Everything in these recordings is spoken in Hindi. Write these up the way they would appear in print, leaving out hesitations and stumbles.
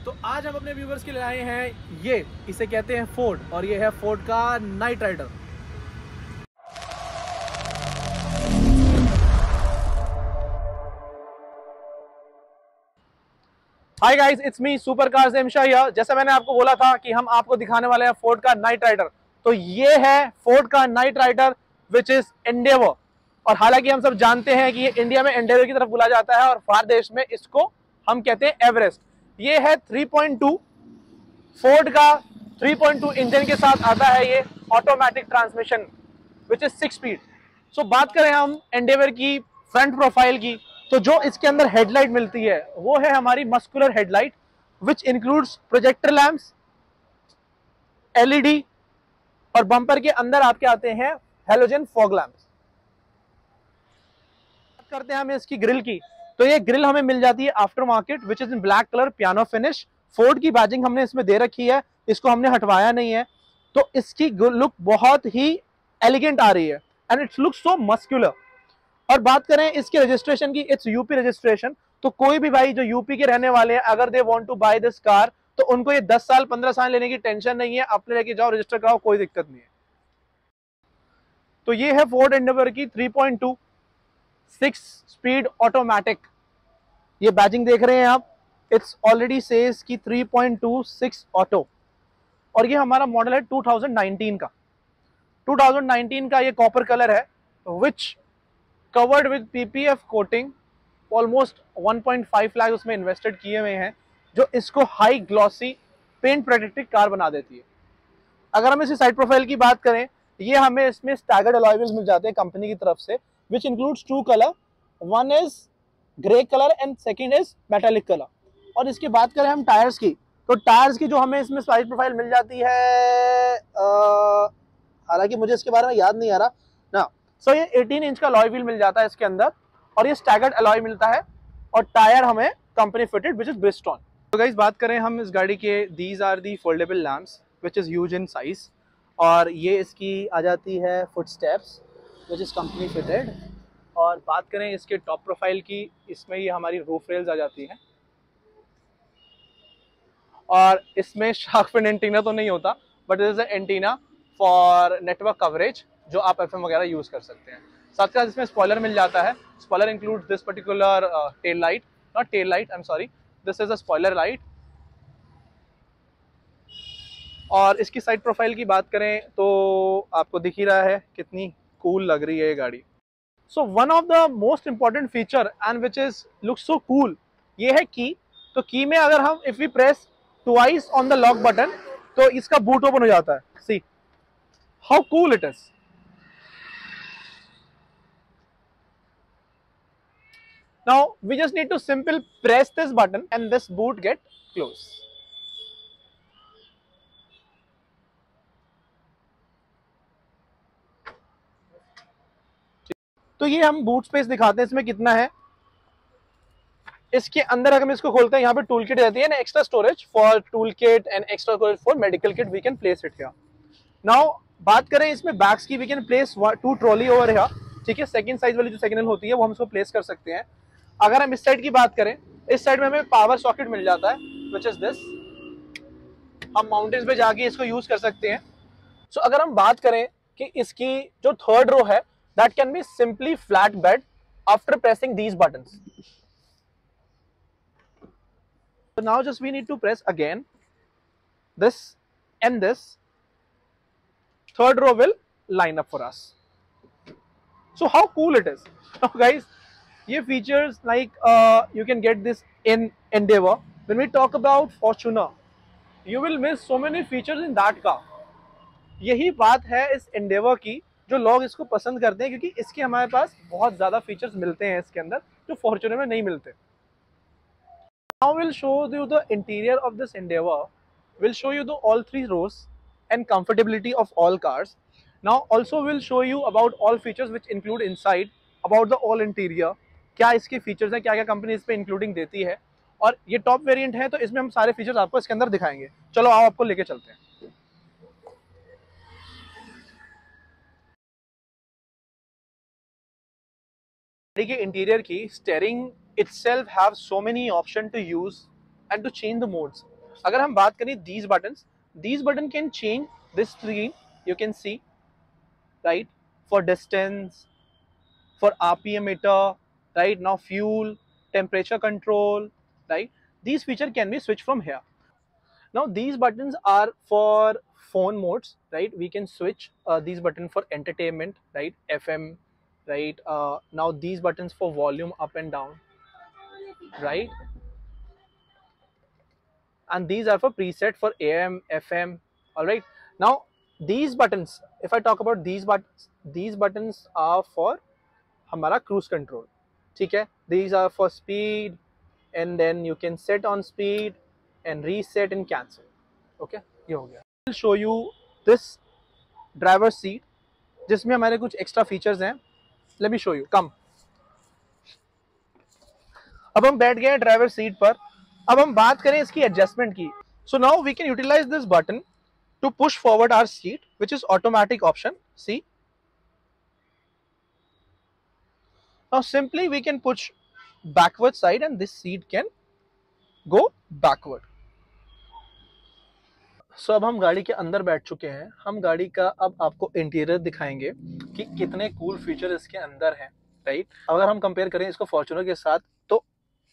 तो आज हम अपने व्यूवर्स के लिए आए हैं ये, इसे कहते हैं फोर्ड, और ये है फोर्ड का night Rider. Hi guys, it's me super cars एमशा हियर। जैसा मैंने आपको बोला था कि हम आपको दिखाने वाले हैं फोर्ड का नाइट राइडर, तो ये है फोर्ड का night rider which is Endeavour. और हालांकि हम सब जानते हैं कि ये इंडिया में एंडेवर की तरफ बुला जाता है और बाहर देश में इसको हम कहते हैं एवरेस्ट। ये है 3.2 फोर्ड का 3.2 इंजन के साथ आता है ये automatic transmission which is 6 speed. So बात करें हम एंडेवर की फ्रंट प्रोफाइल की, तो जो इसके अंदर हेडलाइट मिलती है वो है हमारी muscular headlight which includes projector lamps, LED, और बम्पर के अंदर आपके आते हैं हेलोजन फॉग लैंप्स। बात करते हैं हम इसकी ग्रिल की, तो ये ग्रिल हमें मिल जाती है after market which is in black colour piano finish. Ford की बैजिंग हमने इसमें दे रखी है, इसको हमने हटवाया नहीं है, तो इसकी लुक बहुत ही एलिगेंट आ रही है and it's look so muscular. और बात करें इसके रजिस्ट्रेशन की, इट्स यूपी रजिस्ट्रेशन। तो कोई भी भाई जो यूपी के रहने वाले हैं, अगर they want to buy this car, तो उनको ये 10 साल 15 साल लेने की टेंशन नहीं है, अपने लेके जाओ, रजिस्टर कराओ, कोई दिक्कत नहीं है। तो ये है फोर्ड एंडेवर की 3.2 6 स्पीड ऑटोमेटिक। ये बैजिंग देख रहे हैं आप, इट्स ऑलरेडी सेज की 3.2 6 ऑटो, और ये हमारा मॉडल है 2019 का। 2019 का ये कॉपर कलर है which covered with PPF coating. Almost 1.5 lakh उसमें इन्वेस्टेड किए हुए हैं, जो इसको high glossy paint protected car बना देती है। अगर हम इसकी साइड प्रोफाइल की बात करें, ये हमें इसमें स्टैगर्ड अलॉय व्हील्स मिल जाते हैं कंपनी की तरफ से which includes 2 colour, one is grey colour and second is metallic colour. और इसकी बात करें हम टायर्स की, तो टायर्स की जो हमें इसमें साइड प्रोफाइल मिल जाती है, हालांकि मुझे इसके बारे में याद नहीं आ रहा ना। सो ये 18 इंच का अलॉय व्हील मिल जाता है इसके अंदर, और ये स्टैगर्ड अलॉय मिलता है, और टायर हमें company fitted which is Bridgestone. तो गाइस बात करें हम इस गाड़ी के, these are the foldable lamps which is huge in size, और ये इसकी आ जाती है foot steps which is company fitted. और बात करें इसके टॉप प्रोफाइल की, इसमें ये हमारी रूफ रेल्स आ जाती हैं, और इसमें शार्क फिन एंटीना तो नहीं होता, but this is antenna for network coverage, जो आप एफएम वगैरह यूज कर सकते हैं। साथ के साथ इसमें स्पॉइलर मिल जाता है। Spoiler includes this particular tail light, not tail light, I am sorry, this is a spoiler light. और इसकी साइड प्रोफाइल की बात करें तो आपको दिख ही रहा है कितनी कूल लग रही है ये गाड़ी। So one of the most important feature and which is look so cool, ये है की। तो की में अगर हम if we press twice on the lock button, तो इसका बूट ओपन हो जाता है। See how cool it is. Now we just need to simple press this button and this boot get closed. तो ये हम बूट स्पेस दिखाते हैं इसमें कितना है। इसके अंदर अगर हम इसको खोलते हैं, यहाँ पे टूल किट रहती है ना, extra storage for tool kit and extra storage for medical kit, we can place it here. Now बात करें इसमें बैग्स की, we can place 2 trolley over here, ठीक है। सेकंड साइज वाली जो सेकंड हैंड होती है वो हम इसको प्लेस कर सकते हैं। अगर हम इस साइड की बात करें, इस साइड में हमें पावर सॉकेट मिल जाता है विच इज दिस। हम माउंटेन्स पे जाके इसको यूज कर सकते हैं। सो अगर हम बात करें कि इसकी जो थर्ड रो है, that can be simply flat bed after pressing these buttons. So now just we need to press again this and this. Third row will line up for us. So how cool it is. Now guys, ये features like you can get this in Endeavour. When we talk about Fortuner, you will miss so many features in that car. यही बात है इस Endeavour की, जो लोग इसको पसंद करते हैं, क्योंकि इसके हमारे पास बहुत ज़्यादा फीचर्स मिलते हैं इसके अंदर जो Fortuner में नहीं मिलते। Now we'll show you the interior of this Endeavour. We'll show you the all 3 rows and comfortability of all cars. Now also we'll show you about all features which include inside, about the all interior, क्या इसके फीचर्स हैं, क्या क्या कंपनी इस पे इंक्लूडिंग देती है। और ये टॉप वेरिएंट है, तो इसमें हम सारे फीचर्स आपको इसके अंदर दिखाएंगे। चलो आओ आपको लेके चलते हैं। गाड़ी के इंटीरियर की steering itself have so many option to use and to change the modes. अगर हम बात करें these button can change this screen, you can see, right, for distance, for RPM meter, right, now fuel, temperature control, right, these features can be switched from here. Now these buttons are for phone modes, right, we can switch these buttons for entertainment, right, FM, right, now these buttons for volume up and down, right, and these are for preset for AM, FM. All right. Now these buttons, if I talk about these buttons are for हमारा cruise control. ठीक है. These are for speed, and then you can set on speed and reset and cancel. Okay. ये हो गया. I'll show you this driver seat जिसमें हमारे कुछ extra features हैं. Let me show you. Come. अब हम बैठ गए ड्राइवर सीट पर. अब हम बात करें इसकी एडजस्टमेंट की. So now we can utilize this button to push forward our seat, which is automatic option. See, now simply we can push backward side and this seat can go backward. So अब हम गाड़ी के अंदर बैठ चुके हैं. हम गाड़ी का अब आपको इंटीरियर दिखाएंगे कि कितने कूल फीचर इसके अंदर हैं, राइट. अगर हम कंपेयर करें इसको फॉर्च्यूनर के साथ, तो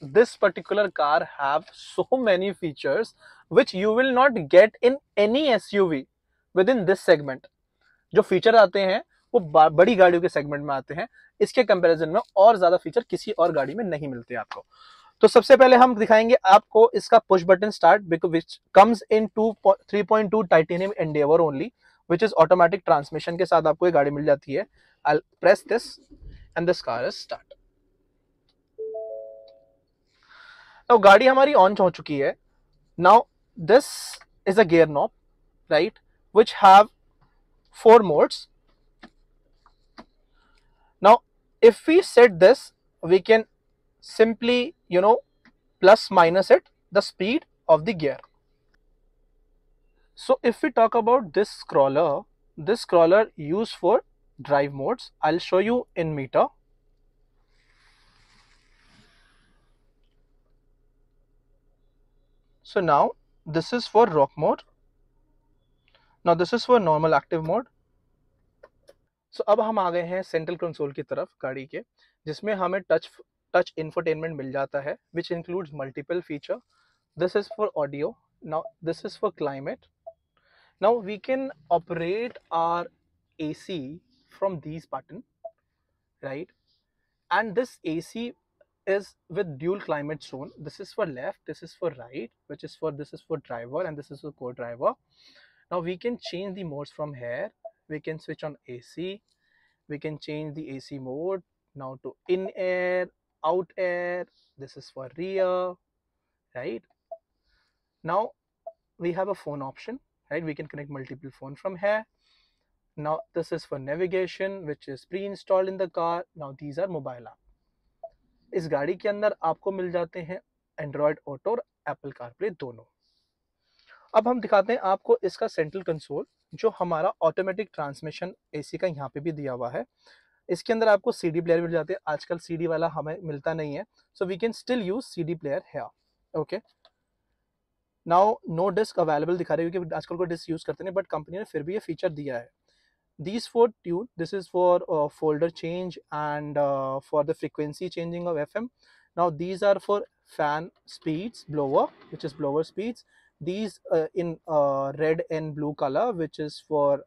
this particular car have so many features which you will not get in any SUV within this segment. जो फीचर आते हैं वो बड़ी गाड़ियों के सेगमेंट में आते हैं. इसके कंपैरिजन में और ज्यादा फीचर किसी और गाड़ी में नहीं मिलते आपको. तो सबसे पहले हम दिखाएंगे आपको इसका push button start, which comes in 3.2 titanium Endeavour only, which is automatic transmission के साथ आपको ये गाड़ी मिल जाती है. आई press this and this car is start. Now गाड़ी हमारी ऑन हो चुकी है. Now this is a gear knob, right, which have 4 modes. Now if we set this, we can simply, plus minus it the speed of the gear. So if we talk about this scroller used for drive modes, I'll show you in meter. So now this is for rock mode. Now this is for normal active mode. So अब हम आ गए हैं सेंट्रल कंसोल की तरफ गाड़ी के, जिसमें हमें टच इंफोटेनमेंट मिल जाता है, which includes multiple feature. This is for audio. Now this is for climate. Now we can operate our AC from these buttons, right? And this AC is with dual climate zone. This is for left, this is for right, this is for driver, and this is for co-driver. Now we can change the modes from here. We can switch on AC. We can change the AC mode now to in air, out air. This is for rear, right? Now we have a phone option, right? We can connect multiple phones from here. Now this is for navigation, which is pre-installed in the car. Now these are mobile app. इस गाड़ी के अंदर आपको मिल जाते हैं Android Auto और Apple CarPlay दोनों. अब हम दिखाते हैं आपको इसका सेंट्रल कंसोल, जो हमारा ऑटोमेटिक ट्रांसमिशन एसी का यहाँ पे भी दिया हुआ है. इसके अंदर आपको सीडी प्लेयर मिल जाते हैं. आजकल सीडी वाला हमें मिलता नहीं है, so we can still use CD player here. Okay, now no disc available दिखा रही है क्योंकि आजकल को डिस्क यूज करते हैं, बट कंपनी ने फिर भी ये फीचर दिया है. These 4 tune, this is for folder change and for the frequency changing of FM. Now these are for fan speeds, blower, which is blower speeds. These in red and blue color, which is for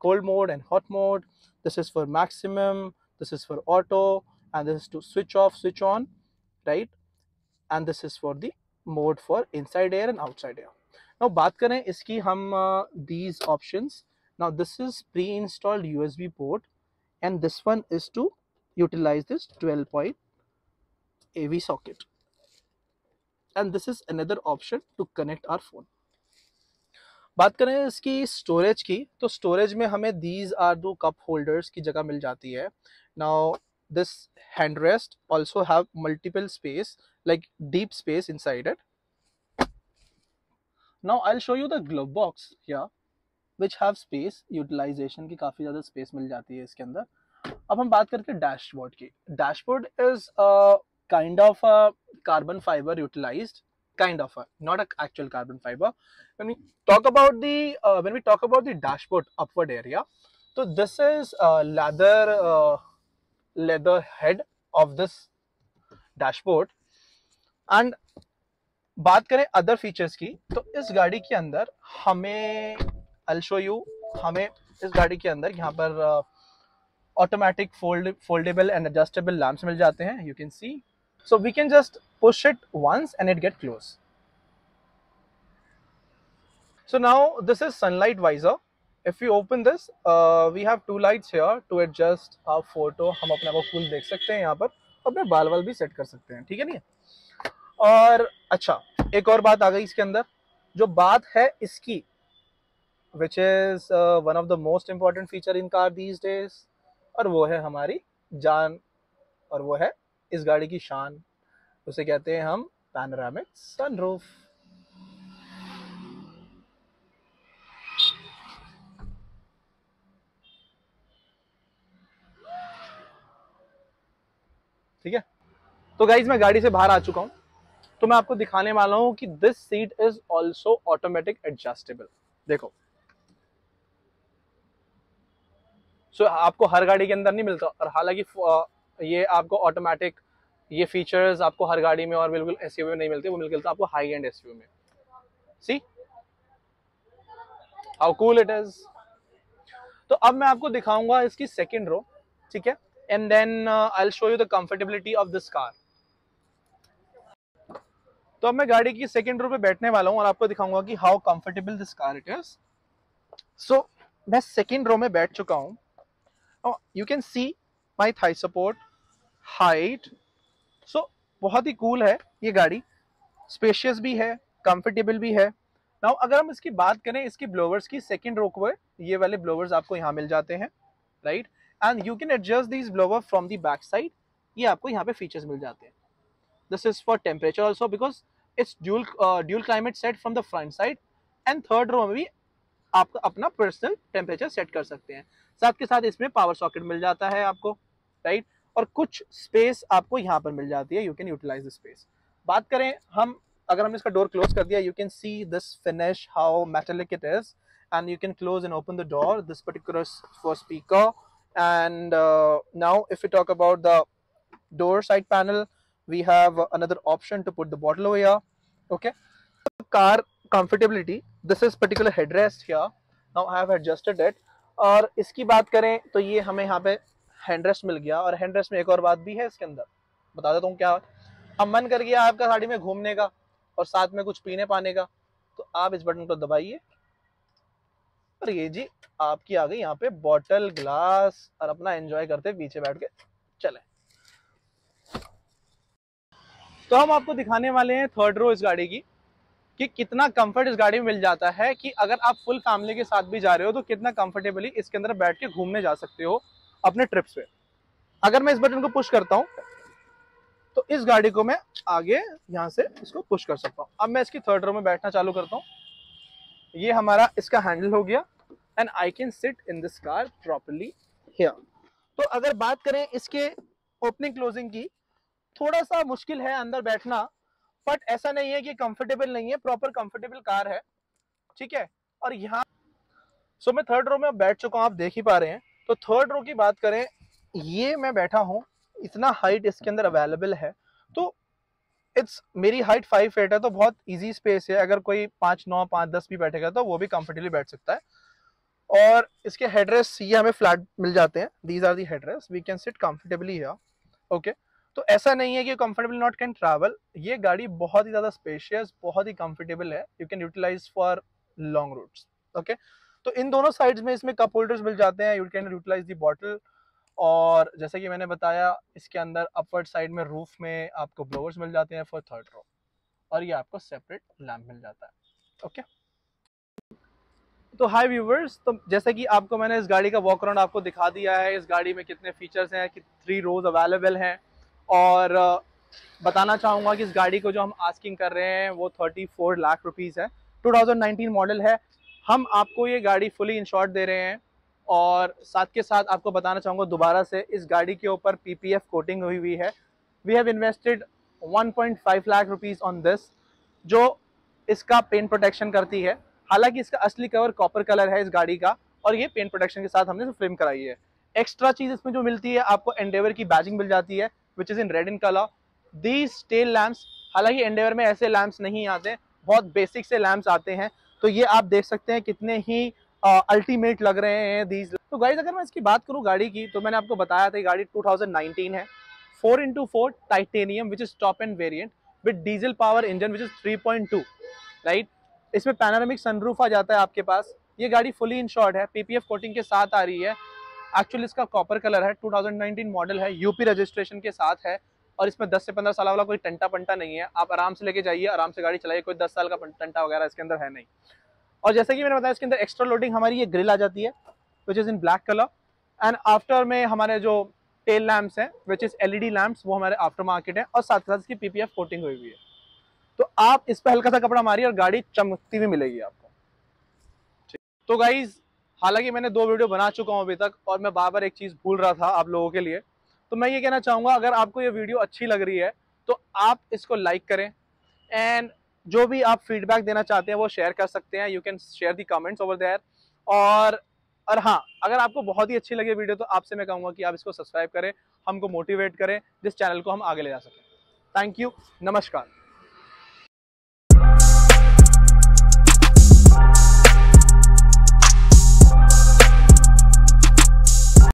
cold mode and hot mode. This is for maximum, this is for auto, and this is to switch off, switch on, right? And this is for the mode for inside air and outside air. Now बात करें इसकी हम these options. Now this is pre-installed USB port, and this one is to utilize this 12-point AV socket, and this is another option to connect our phone. बात करें इसकी स्टोरेज की, तो स्टोरेज में हमें these are the cup holders की जगह मिल जाती है. Now this handrest also have multiple space, like deep space inside it. Now I'll show you the glove box here, which have space utilization की काफ़ी ज़्यादा space मिल जाती है इसके अंदर. अब हम बात करते हैं डैशबोर्ड की. Dashboard is kind of a carbon fiber utilized, kind of not a actual carbon fiber. When we talk about the dashboard upward area, so this is leather head of this dashboard. And बात करें अदर फीचर्स की, तो इस गाड़ी के अंदर हमें I'll show you, हमें इस गाड़ी के अंदर यहाँ पर automatic foldable and adjustable lamps मिल जाते हैं. You can see, so we can just push it once and it get close. So now this is sunlight visor. If you open this, we have two lights here to adjust our photo. हम अपने को फुल देख सकते हैं यहाँ पर, अपने बाल वाल भी सेट कर सकते हैं, ठीक है नहीं. और अच्छा, एक और बात आ गई इसके अंदर, जो बात है इसकी, which is one of the most important feature in car these days, और वो है हमारी जान, और वो है इस गाड़ी की शान. उसे कहते हैं हम पैनोरामिक सनरूफ. ठीक है. तो गाइज मैं गाड़ी से बाहर आ चुका हूं, तो मैं आपको दिखाने वाला हूं कि this seat is also automatic adjustable. देखो, सो आपको हर गाड़ी के अंदर नहीं मिलता, और हालांकि ये आपको ऑटोमेटिक ये फीचर्स आपको हर गाड़ी में और बिल्कुल एसयूवी में नहीं मिलते, वो मिलता आपको हाई एंड एसयूवी में. सी हाउ कूल इट इज. तो अब मैं आपको दिखाऊंगा इसकी सेकंड रो, ठीक है, and then I will show you the comfortability of this car. तो अब मैं गाड़ी की सेकंड रो पे बैठने वाला हूं और आपको दिखाऊंगा कि how comfortable this car it is. So मैं सेकंड रो में बैठ चुका हूं. You can see my thigh support, height. So बहुत ही कूल है ये गाड़ी, स्पेशियस भी है, कंफर्टेबल भी है. नाउ अगर हम इसकी बात करें, इसकी ब्लोवर्स की, सेकंड रो को ये वाले ब्लोवर्स आपको यहाँ मिल जाते हैं, right. And you can adjust this blower from the back side. ये आपको यहाँ पे फीचर्स मिल जाते हैं. This is for temperature also because it's dual climate set from the front side, and third row में भी आप अपना पर्सनल टेम्परेचर सेट कर सकते हैं. साथ के साथ इसमें पावर सॉकेट मिल जाता है आपको, राइट. और कुछ स्पेस आपको यहाँ पर मिल जाती है. You can utilise the space. बात करें हम, अगर हमने इसका डोर क्लोज कर दिया, you can see this finish how metallic it is, and you can close and open the door. This particular for speaker. And now if you talk about the door side panel, we have another option to put the bottle over here. Okay, car comfortability, this is particular headrest here. Now I have adjusted it. और इसकी बात करें तो ये हमें यहाँ पे हैंडरेस्ट मिल गया. और हैंडरेस्ट में एक और बात भी है इसके अंदर, बता देता हूँ क्या. अब मन कर गया आपका गाड़ी में घूमने का और साथ में कुछ पीने पाने का, तो आप इस बटन को दबाइए और ये जी आपकी आ गई यहाँ पे बॉटल, ग्लास, और अपना एंजॉय करते पीछे बैठ के चले. तो हम आपको दिखाने वाले हैं थर्ड रो इस गाड़ी की, कि कितना कंफर्ट इस गाड़ी में मिल जाता है, कि अगर आप फुल फैमिली के साथ भी जा रहे हो तो कितना कंफर्टेबली इसके अंदर बैठ के घूमने जा सकते हो अपने ट्रिप्स पे. अगर मैं इस बटन को पुश करता हूं तो इस गाड़ी को मैं आगे यहां से इसको पुश कर सकता हूं. अब मैं इसकी थर्ड रो में बैठना चालू करता हूं. ये हमारा इसका हैंडल हो गया, and I can sit in this car properly here. तो अगर बात करें इसके ओपनिंग क्लोजिंग की, थोड़ा सा मुश्किल है अंदर बैठना, बट ऐसा नहीं है कि कंफर्टेबल नहीं है, प्रॉपर कंफर्टेबल कार है, ठीक है. और यहाँ सो मैं थर्ड रो में बैठ चुका हूँ, आप देख ही पा रहे हैं. तो थर्ड रो की बात करें, ये मैं बैठा हूँ, इतना हाइट इसके अंदर अवेलेबल है. तो इट्स, मेरी हाइट 5 फीट है, तो बहुत इजी स्पेस है. अगर कोई 5'9", 5'10" भी बैठेगा तो वो भी कंफर्टेबली बैठ सकता है. और इसके हेडरेस्ट ये हमें फ्लैट मिल जाते हैं. These are the headrest, we can sit comfortably here. Okay, तो ऐसा नहीं है कि कंफर्टेबल नॉट कैन ट्रैवल. ये गाड़ी बहुत ही ज्यादा स्पेशियस, बहुत ही कंफर्टेबल है. You can utilise for long routes. Okay, तो इन दोनों साइड्स में इसमें कप होल्डर्स मिल जाते हैं. You can utilise the bottle. और जैसे कि मैंने बताया, इसके अंदर अपवर्ड साइड में रूफ में आपको ब्लोवर्स मिल जाते हैं फॉर थर्ड रो, और ये आपको सेपरेट लैंप मिल जाता है. ओके, तो हाय व्यूवर्स, तो जैसे कि आपको मैंने इस गाड़ी का वॉक अराउंड आपको दिखा दिया है. इस गाड़ी में कितने फीचर्स हैं, कि 3 रोज अवेलेबल हैं. और बताना चाहूँगा कि इस गाड़ी को जो हम आस्किंग कर रहे हैं वो 34 लाख रुपीज़ है. 2019 मॉडल है. हम आपको ये गाड़ी फुली इंश्योर्ड दे रहे हैं. और साथ के साथ आपको बताना चाहूँगा दोबारा से, इस गाड़ी के ऊपर PPF कोटिंग हुई है. We have invested 1.5 lakh rupees on this. जो इसका पेंट प्रोटेक्शन करती है। हालांकि इसका असली कवर कॉपर कलर है इस गाड़ी का, और ये पेंट प्रोटेक्शन के साथ हमने फ्रेम कराई है। एक्स्ट्रा चीज इसमें जो मिलती है, आपको एंडेवर की बैजिंग मिल जाती है which is in red in colour. These tail lamps, हालांकि एंडेवर में ऐसे लैंप्स नहीं आते, बहुत बेसिक से लैंप्स आते हैं, तो ये आप देख सकते हैं कितने ही अल्टीमेट लग रहे हैं दीज। तो गाइस अगर मैं इसकी बात करूं गाड़ी की, तो मैंने आपको बताया था गाड़ी 2019 है, 4x4 titanium which is top end variant with diesel power engine which is 3.2, right. इसमें पैनोरामिक सनरूफ आ जाता है आपके पास। ये गाड़ी फुली इंश्योर्ड है, पीपीएफ कोटिंग के साथ आ रही है। एक्चुअली इसका कॉपर कलर है, 2019 मॉडल है, यूपी रजिस्ट्रेशन के साथ है, और इसमें 10 से 15 साल वाला कोई टंटा पंटा नहीं है। आप आराम से लेके जाइए, आराम से गाड़ी चलाइए, कोई 10 साल का टंटा वगैरह इसके अंदर है नहीं। और जैसे कि मैंने बताया, इसके अंदर एक्स्ट्रा लोडिंग हमारी ये ग्रिल आ जाती है which is in black colour, and after में हमारे जो टेल लैंप्स हैं विच इज एलईडी लैंप्स, वो हमारे आफ्टर मार्केट है, और साथ साथ इसकी पीपीएफ कोटिंग हुई हुई है। तो आप इस पर हल्का सा कपड़ा मारिए और गाड़ी चमकती हुई मिलेगी आपको। तो गाइज, हालांकि मैंने 2 वीडियो बना चुका हूं अभी तक, और मैं बार बार एक चीज भूल रहा था आप लोगों के लिए, तो मैं ये कहना चाहूंगा, अगर आपको ये वीडियो अच्छी लग रही है तो आप इसको लाइक करें, एंड जो भी आप फीडबैक देना चाहते हैं वो शेयर कर सकते हैं। You can share the comments over there. और हाँ, अगर आपको बहुत ही अच्छी लगी वीडियो, तो आपसे मैं कहूंगा कि आप इसको सब्सक्राइब करें, हमको मोटिवेट करें, जिस चैनल को हम आगे ले जा सकें। थैंक यू, नमस्कार।